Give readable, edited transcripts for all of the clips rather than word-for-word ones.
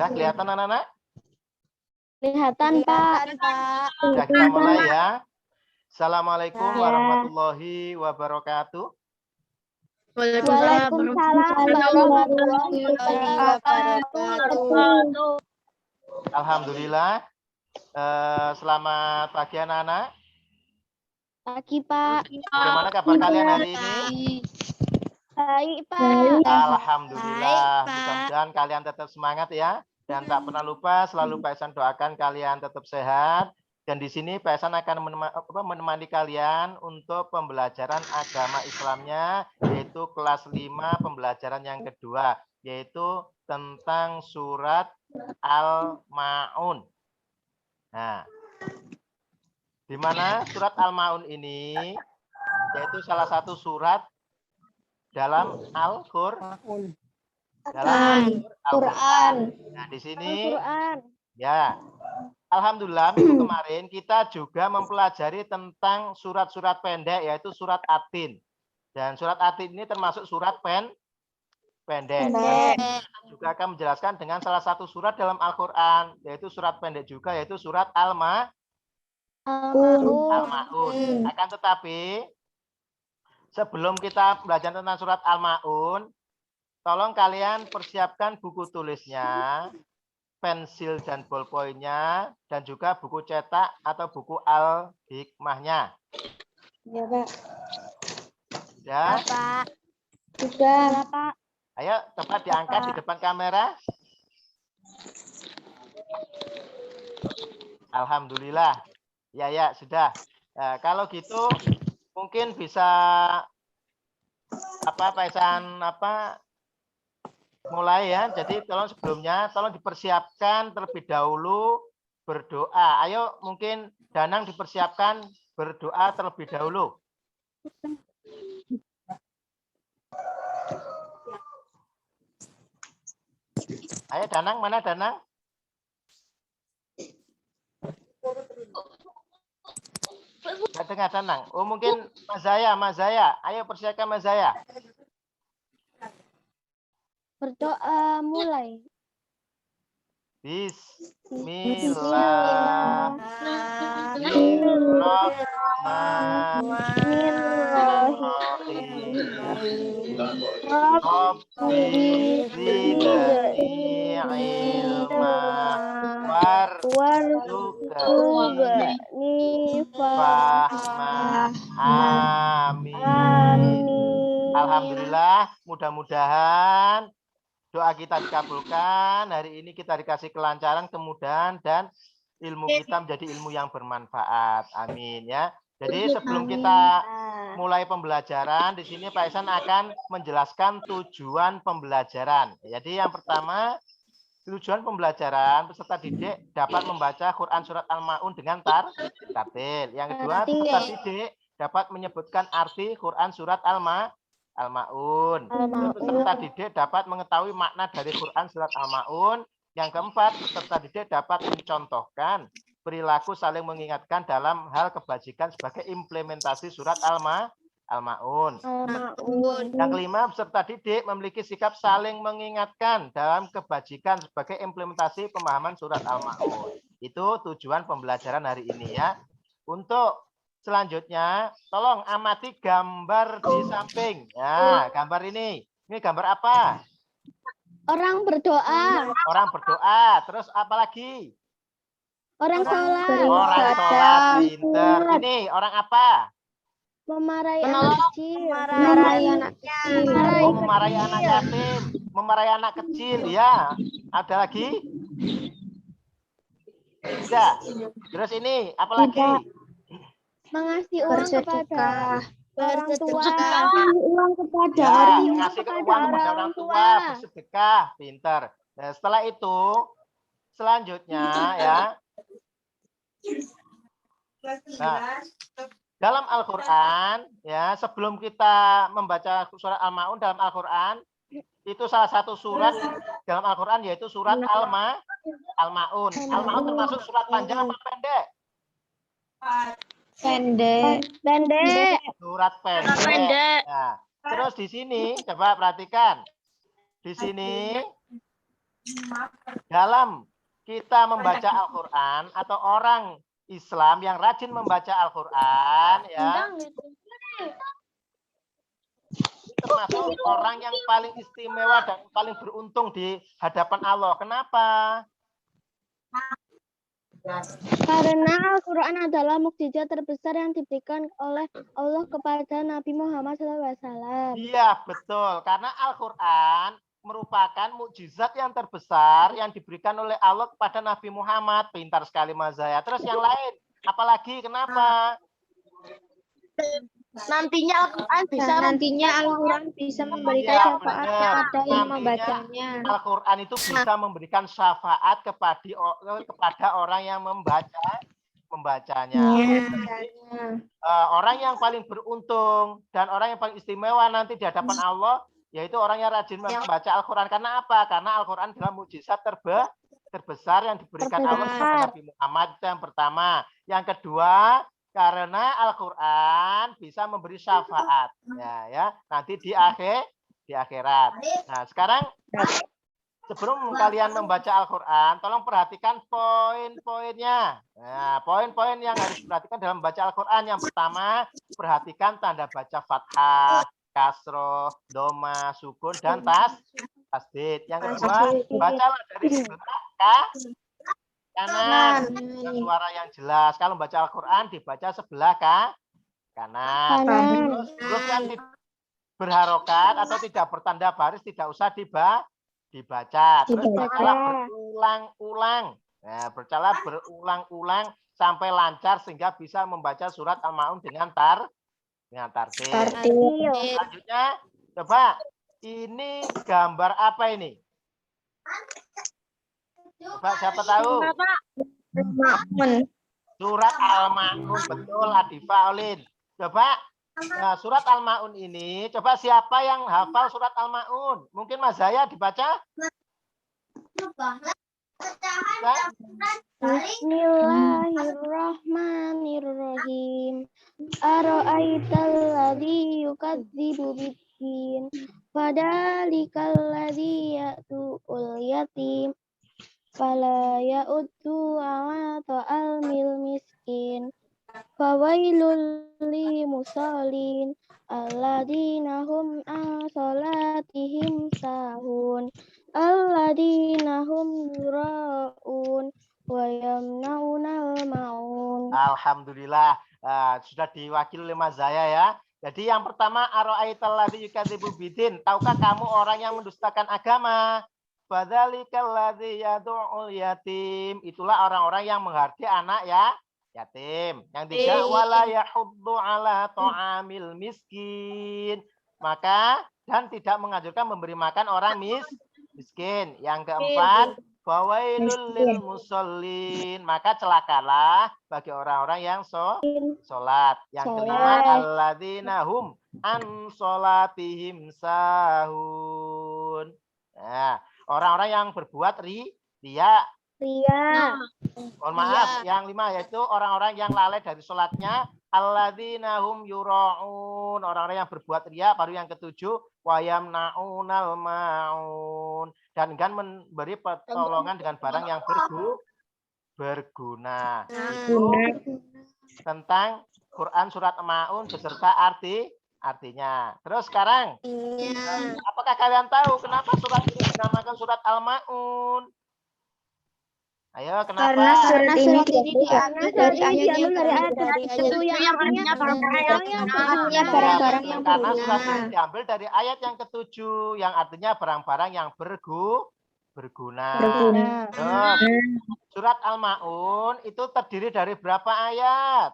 Sudah kelihatan anak-anak? Kelihatan, Pak. Sudah kita mulai ya. Assalamualaikum warahmatullahi wabarakatuh. Waalaikumsalam warahmatullahi wabarakatuh. Alhamdulillah. Selamat pagi anak-anak. Pagi, Pak. Bagaimana kabar kalian hari ini? Baik, Pak. Alhamdulillah. Mudah-mudahan kalian tetap semangat ya. Dan tak pernah lupa selalu Pak Ihsan doakan kalian tetap sehat. Dan di sini Pak Ihsan akan menemani kalian untuk pembelajaran agama Islamnya, yaitu kelas 5 pembelajaran yang kedua, yaitu tentang surat Al-Ma'un. Nah, di mana surat Al-Ma'un ini yaitu salah satu surat dalam Al-Qur'an. Nah, di sini ya. Alhamdulillah minggu kemarin kita juga mempelajari tentang surat-surat pendek, yaitu surat At-Tin. Dan surat At-Tin ini termasuk surat pendek. Kita juga akan menjelaskan dengan salah satu surat dalam Al-Qur'an, yaitu surat pendek juga, yaitu surat Al-Ma'un. Akan tetapi sebelum kita belajar tentang surat Al-Ma'un, tolong kalian persiapkan buku tulisnya, pensil dan ballpointnya, dan juga buku cetak atau buku Al-Hikmahnya. Ya, Pak. Ya. Pak. Sudah, Pak. Ayo, coba diangkat di depan kamera. Alhamdulillah. Ya, sudah. Nah, kalau gitu mungkin bisa Pak Ihsan mulai ya. Jadi tolong sebelumnya tolong dipersiapkan terlebih dahulu berdoa. Ayo mungkin Danang dipersiapkan berdoa terlebih dahulu. Ayo Danang, mana Danang? Nggak dengar Danang. Oh mungkin Mas Zaya. Ayo persiapkan Mas Zaya. Berdoa mulai. Amin. Alhamdulillah, mudah-mudahan doa kita dikabulkan. Hari ini kita dikasih kelancaran, kemudahan, dan ilmu kita menjadi ilmu yang bermanfaat. Amin ya. Jadi sebelum kita mulai pembelajaran, di sini Pak Ihsan akan menjelaskan tujuan pembelajaran. Jadi yang pertama, tujuan pembelajaran peserta didik dapat membaca Quran surat Al-Ma'un dengan tartil. Yang kedua, peserta didik dapat menyebutkan arti Quran surat Al-Ma'un. Peserta didik dapat mengetahui makna dari Quran surat Al-Ma'un. Yang keempat, peserta didik dapat mencontohkan perilaku saling mengingatkan dalam hal kebajikan sebagai implementasi surat Al-Ma'un. Yang kelima, peserta didik memiliki sikap saling mengingatkan dalam kebajikan sebagai implementasi pemahaman surat Al-Ma'un. Itu tujuan pembelajaran hari ini ya. Untuk selanjutnya, tolong amati gambar di samping. Nah, gambar ini. Ini gambar apa? Orang berdoa. Orang berdoa. Terus apa lagi? Orang sholat. Orang sholat, pinter. Ini orang apa? Memarahi anak kecil. Memarahi anak yatim. Memarahi anak kecil. Ya. Ada lagi? Tidak. Terus ini apa lagi? Mengasih uang kepada orang tua. Uang kepada ngasih uang kepada orang tua, bersedekah, pintar. Nah, setelah itu selanjutnya ya. Nah, dalam Al-Qur'an ya, sebelum kita membaca surat Al-Ma'un dalam Al-Qur'an, itu salah satu surat dalam Al-Qur'an yaitu surat Al-Ma'un. Al-Ma'un termasuk surat panjang apa pendek? Pendek. Surat pendek. Nah, terus di sini coba perhatikan. Di sini dalam kita membaca Al-Quran atau orang Islam yang rajin membaca Al-Quran ya termasuk orang yang paling istimewa dan paling beruntung di hadapan Allah. Kenapa? Karena Al-Quran adalah mukjizat terbesar yang diberikan oleh Allah kepada Nabi Muhammad SAW. Iya, betul. Karena Al-Quran merupakan mukjizat yang terbesar yang diberikan oleh Allah kepada Nabi Muhammad. Pintar sekali Mas Zaya. Terus yang lain, apalagi kenapa? Nantinya Al-Quran bisa memberikan syafaat kepada yang membacanya. Al-Quran itu bisa memberikan syafaat kepada orang yang membacanya. Orang yang paling beruntung dan orang yang paling istimewa nanti di hadapan Allah yaitu orang yang rajin membaca Al-Quran. Karena apa? Karena Al-Quran adalah mukjizat terbesar yang diberikan Allah kepada Nabi Muhammad. Itu yang pertama. Yang kedua, karena Al-Quran bisa memberi syafaat. Ya, nanti di akhirat. Nah, sekarang sebelum kalian membaca Al-Quran, tolong perhatikan poin-poinnya. Nah, poin-poin yang harus diperhatikan dalam membaca Al-Quran. Yang pertama, perhatikan tanda baca fathah, kasroh, doma, sukun, dan tasdid. Yang kedua, bacalah dari sebelah kanan dengan suara yang jelas. Kalau baca Al-Quran dibaca sebelah kanan. Terus yang berharokat atau tidak bertanda baris tidak usah dibaca. Terus bacalah berulang-ulang. Nah, bacalah berulang-ulang sampai lancar sehingga bisa membaca surat Al-Ma'un dengan tartil. Selanjutnya, coba ini gambar apa ini? Coba siapa tahu? Surat Al-Ma'un, betul Adifa Olin. Coba surat Al-Ma'un ini, coba siapa yang hafal surat Al-Ma'un? Mungkin Mas Zaya dibaca? Bismillahirrahmanirrahim. Ara'aital ladzi yukadzibu bid-din, fadzalikal ladzi ya'tul yatim. Fala ya'uddu ala ta'amil miskin. Fawailul lil musallin alladzina hum an salatihim sahun. Alladzina hum yura'un wa yamna'unal ma'un. Alhamdulillah. Sudah diwakili oleh Mas Zaya ya. Jadi yang pertama, ara'aital ladzi yukadzibu bidin. Tahukah kamu orang yang mendustakan agama? Fadzalikal ladzi yad'ul yatim. Itulah orang-orang yang menghargai anak yatim. Yang tiga, wala yahuddu ala ta'amil miskin. Maka dan tidak menganjurkan memberi makan orang miskin. Yang keempat, fawailul lil musallin. Maka celakalah bagi orang-orang yang sholat. Yang kelima, alladzina hum an sholatihim sahun. Nah, orang-orang yang berbuat ria. Mohon maaf, yang lima yaitu orang-orang yang lalai dari sholatnya. Alladzina hum yura'un. Orang-orang yang berbuat ria. Baru yang ketujuh, wa yamna'unal ma'un. Dan enggan memberi pertolongan dengan barang yang berguna. Itu tentang Quran surat Al-Ma'un beserta artinya. Terus sekarang, apakah kalian tahu kenapa surat ini dinamakan surat Al-Ma'un? Ayo, kenapa? Karena surat ini diambil dari ayat itu yang artinya barang-barang yang Karena surat ini diambil dari ayat yang ketujuh yang artinya barang-barang yang berguna. Terus, surat Al-Ma'un itu terdiri dari berapa ayat?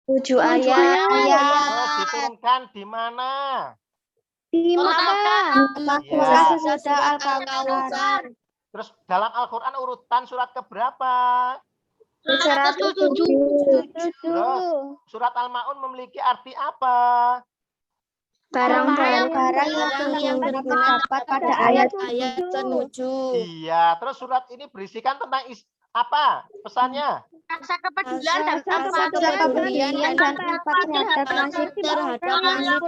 7 ayat. Terus diturunkan di mana? Di Makkah. Sudah Al-Kautsar. Terus dalam Al-Quran urutan surat keberapa? 107. Terus surat Al-Ma'un memiliki arti apa? Barang-barang yang terdapat pada ayat 7. Iya, terus surat ini berisikan tentang apa? Pesannya? Rasa kepedulian dan kepedulian dan empati terhadap nasib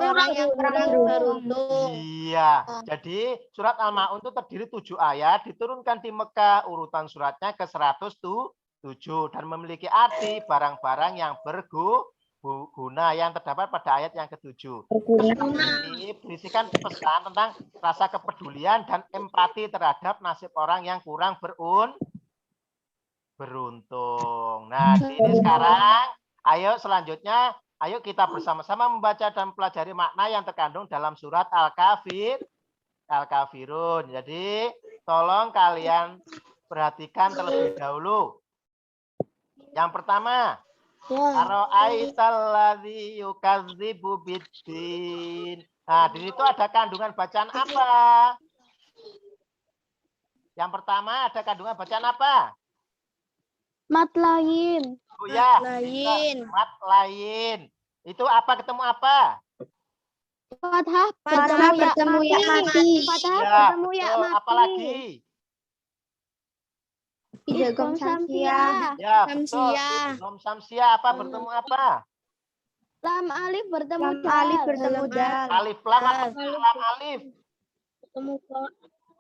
orang yang kurang beruntung. Iya, jadi surat Al-Ma'un itu terdiri 7 ayat, diturunkan di Mekah, urutan suratnya ke 107 dan memiliki arti barang-barang yang berguna yang terdapat pada ayat yang ke-7. Ini berisikan pesan tentang rasa kepedulian dan empati terhadap nasib orang yang kurang beruntung. Nah, ini sekarang, ayo selanjutnya, ayo kita bersama-sama membaca dan pelajari makna yang terkandung dalam surat Al-Kafirun. Jadi, tolong kalian perhatikan terlebih dahulu. Yang pertama, Ara'aital ladzi yukadzibu biddin. Nah, di situ ada kandungan bacaan apa? Yang pertama ada kandungan bacaan apa? Mat lain. Oh ya, Mat lain. Itu apa ketemu apa? Fathah bertemu ya mati. Fathah Ya, bertemu ya betul. mati. Apalagi? Idgham samsiah. Ya, betul. Idgham samsiah apa bertemu apa? Lam alif bertemu dal. Alif lam apa lam alif?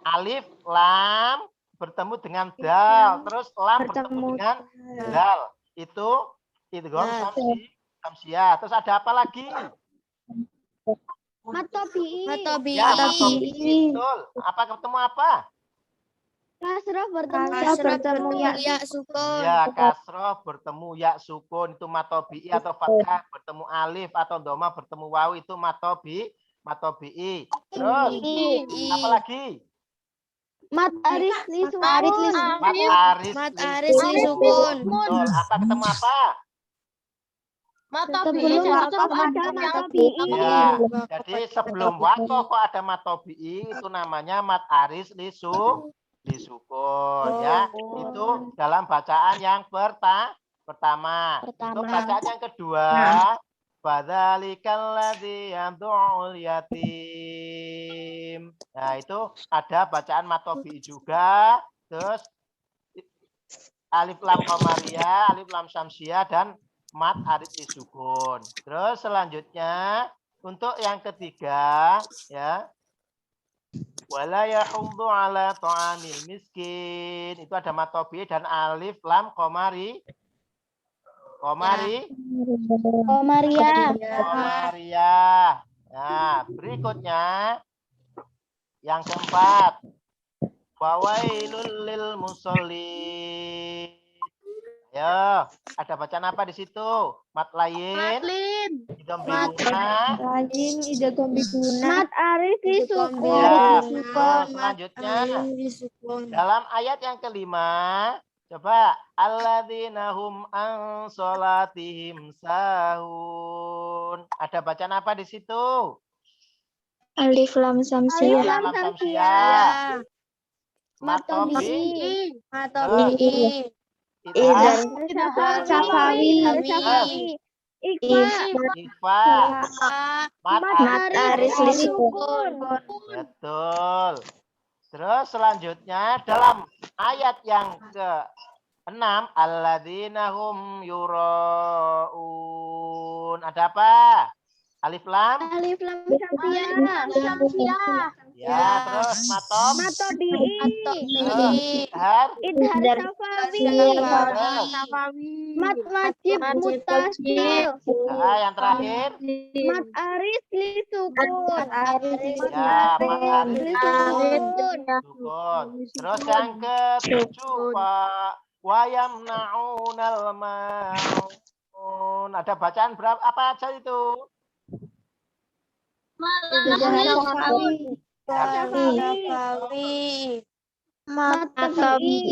Alif lam bertemu dengan dal, terus lam bertemu dengan dal. Itu idgham samsiah. Terus ada apa lagi? Matobi. Ya, matobi. Betul. Apa ketemu apa? Kasroh bertemu ya sukun. Ya, kasroh bertemu ya sukun itu matobi atau fathah bertemu alif atau doma bertemu waw itu matobi. Terus apa lagi? Mat aris li sukun. Mat aris li sukun. Betul. Apa ketemu apa? Sebelum wakaf ada matobi. Ya, jadi sebelum wakaf kok ada matobi itu namanya mat aris li sukun ya. Itu dalam bacaan yang pertama. Untuk bacaan yang kedua, fadzalikal ladzi yad'ul yatim. Nah, itu ada bacaan matobi juga, terus alif lam qamariyah, alif lam syamsiyah dan mat arid isukun. Terus selanjutnya untuk yang ketiga ya, wala yahuddu ala ta'amil miskin. Itu ada matobi dan alif lam qamariyah. Nah, berikutnya yang keempat, wawailul lil musallin. Ayo, ada bacaan apa di situ? Mat lain. Idgham biguna. Mat aris li sukun. Ya, terus selanjutnya dalam ayat yang kelima, coba alladzina hum an sholatihim sahun. Ada bacaan apa di situ? Alif lam samsiah. Matobi. Idgham safawi. Ikhfa. Mat aris li sukun. Betul. Terus selanjutnya dalam ayat yang ke-6, alladzina hum yuraun. Ada apa? Alif lam samsiah. Ya, terus Matobi. idhar Safawi. Mat wajib mutasil. yang terakhir Mat aris li sukun. ya, mat aris sukun. Terus yang ke-7, Pak, wayamna'unal ma'un. Ada bacaan berapa apa aja itu? Matobi.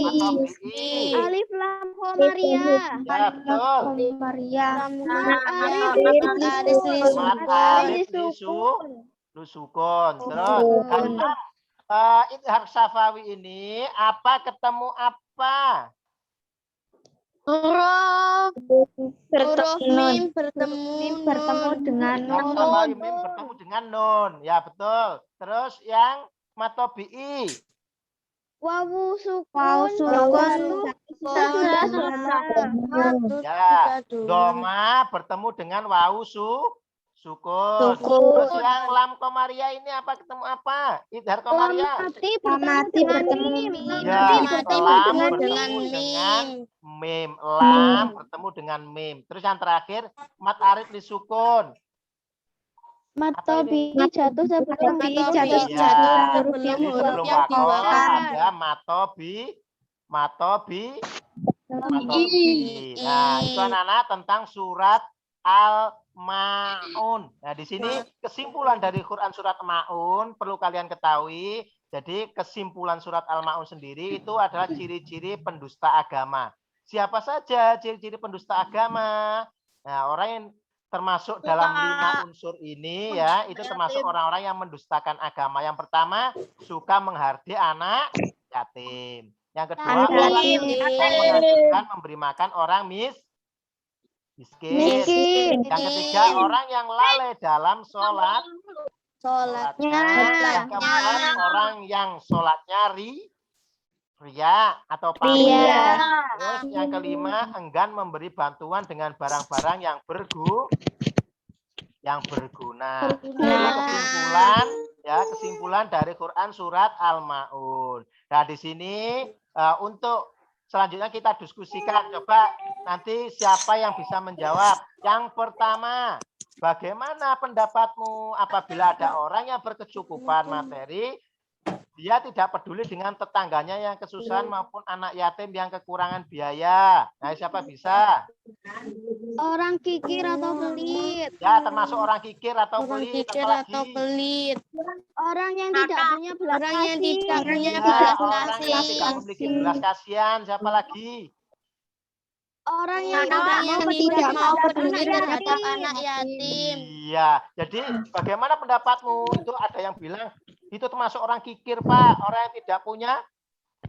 Alif lam qamariyah. Ya, betul. Mat aris li sukun. Terus dalam idhar safawi ini apa ketemu apa? Huruf mim bertemu dengan Safawi mim bertemu dengan nun. Ya, betul. Terus yang matobi'i Wawu Wawu sukun. sukun. Sesudah Ya, doma bertemu dengan wawu sukun. Sukun. Terus yang lam komaria ini apa ketemu apa? Idhar komaria. Mati bertemu Ya, Mati lam bertemu bertemu dengan dengan mim. mim. Lam bertemu dengan mim. Terus yang terakhir mat arid li sukun. Matobi jatuh sebelum Matobi jatuh Ya, jatuh jadi sebelum huruf sebelum yang wakof dibuakan. ada matobi. Nah, itu anak-anak tentang surat Al-Maun. Nah, di sini kesimpulan dari Quran surat Maun perlu kalian ketahui. Jadi kesimpulan surat Al-Maun sendiri itu adalah ciri-ciri pendusta agama. Siapa saja ciri-ciri pendusta agama? Nah, orang yang termasuk dalam 5 unsur ini ya, itu termasuk orang-orang yang mendustakan agama. Yang pertama, suka menghardik anak yatim. Yang kedua, orang yang tidak menganjurkan memberi makan orang miskin. Yang ketiga, orang yang lalai dalam sholatnya. Yang keempat, orang yang sholatnya ria atau pamer. Terus yang kelima, enggan memberi bantuan dengan barang-barang yang berguna. Itu kesimpulan dari Quran surat Al-Maun. Nah, di sini untuk selanjutnya kita diskusikan. Coba nanti siapa yang bisa menjawab. Yang pertama, bagaimana pendapatmu apabila ada orang yang berkecukupan materi, dia tidak peduli dengan tetangganya yang kesusahan maupun anak yatim yang kekurangan biaya. Nah, siapa bisa? orang kikir atau pelit. Ya, termasuk orang kikir atau pelit. Orang yang tidak punya belas Orang yang tidak punya Ya, belas orang yang tidak kasih. memiliki belas kasihan. Siapa lagi? Orang yang tidak mau peduli terhadap terhadap anak yatim. Iya, jadi bagaimana pendapatmu? Itu ada yang bilang itu termasuk orang kikir, Pak. Orang yang tidak punya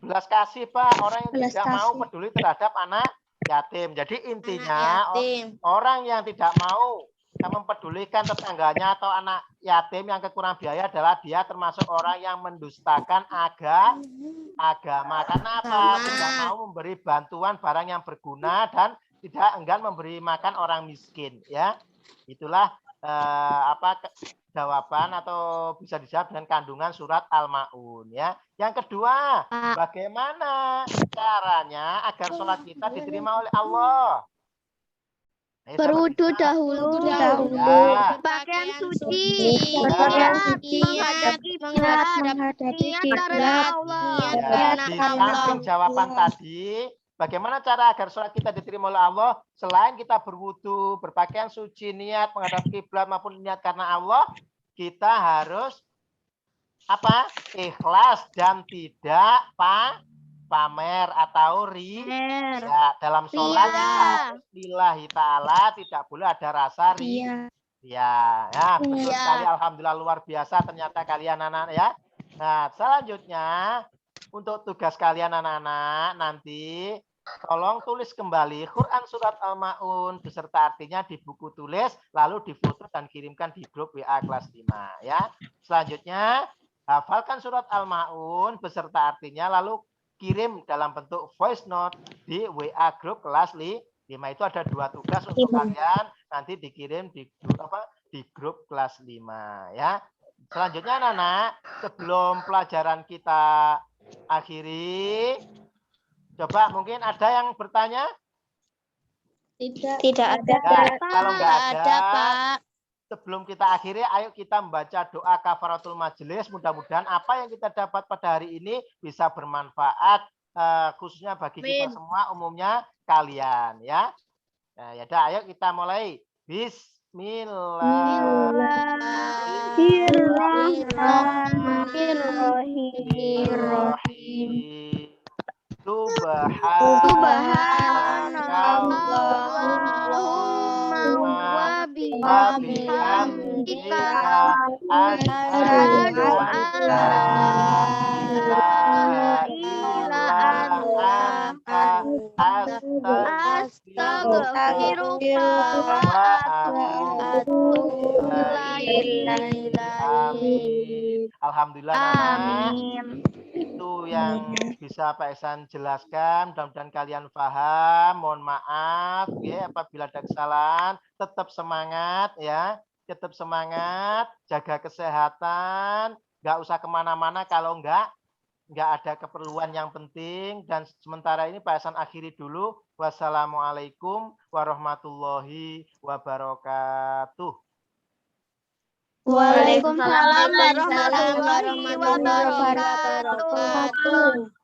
belas kasih, Pak. Orang yang tidak mau peduli terhadap anak yatim. Jadi intinya orang yang tidak mau mempedulikan tetangganya atau anak yatim yang kekurangan biaya adalah dia termasuk orang yang mendustakan agama. Karena apa? Tidak mau memberi bantuan barang yang berguna dan tidak enggan memberi makan orang miskin. Ya, itulah jawaban atau bisa dijawab dengan kandungan surat Al-Maun. Ya, yang kedua, bagaimana caranya agar sholat kita diterima oleh Allah? berwudu dahulu. Ya. Pakaian suci. Menghadap kiblat. Ya, di samping jawaban tadi, bagaimana cara agar sholat kita diterima oleh Allah? Selain kita berwudu, berpakaian suci, niat menghadap kiblat maupun niat karena Allah, kita harus ikhlas dan tidak pamer atau ya, dalam sholat lillahi ta'ala tidak boleh ada rasa ya, betul sekali. Alhamdulillah, luar biasa ternyata kalian anak-anak ya. Nah, selanjutnya untuk tugas kalian anak-anak nanti tolong tulis kembali Quran surat Al-Maun beserta artinya di buku tulis, lalu difoto dan kirimkan di grup WA kelas 5 ya. Selanjutnya hafalkan surat Al-Maun beserta artinya, lalu kirim dalam bentuk voice note di WA grup kelas 5. Itu ada 2 tugas untuk kalian nanti dikirim di grup kelas 5 ya. Selanjutnya anak-anak, sebelum pelajaran kita akhiri, coba mungkin ada yang bertanya? Tidak ada. Kalau nggak ada, Pak. Sebelum kita akhiri, ayo kita membaca doa kafaratul majelis. Mudah-mudahan apa yang kita dapat pada hari ini bisa bermanfaat, khususnya bagi kita semua, umumnya kalian ya. Nah, ya udah, ayo kita mulai. Bismillahirrahmanirrahim. Subhanallahumma wa bihamdika asyhadu an la ilaha illa anta astaghfiruka wa atubu ilaik. Amin. Alhamdulillah. Amin. Itu yang bisa Pak Ihsan jelaskan. Mudah-mudahan kalian paham. Mohon maaf ya apabila ada kesalahan. Tetap semangat ya. Tetap semangat. Jaga kesehatan. Nggak usah kemana-mana kalau nggak ada keperluan yang penting. Dan sementara ini Pak Ihsan akhiri dulu. Wassalamualaikum warahmatullahi wabarakatuh. Waalaikumsalam Waalaikumsalam warahmatullahi wabarakatuh. wabarakatuh.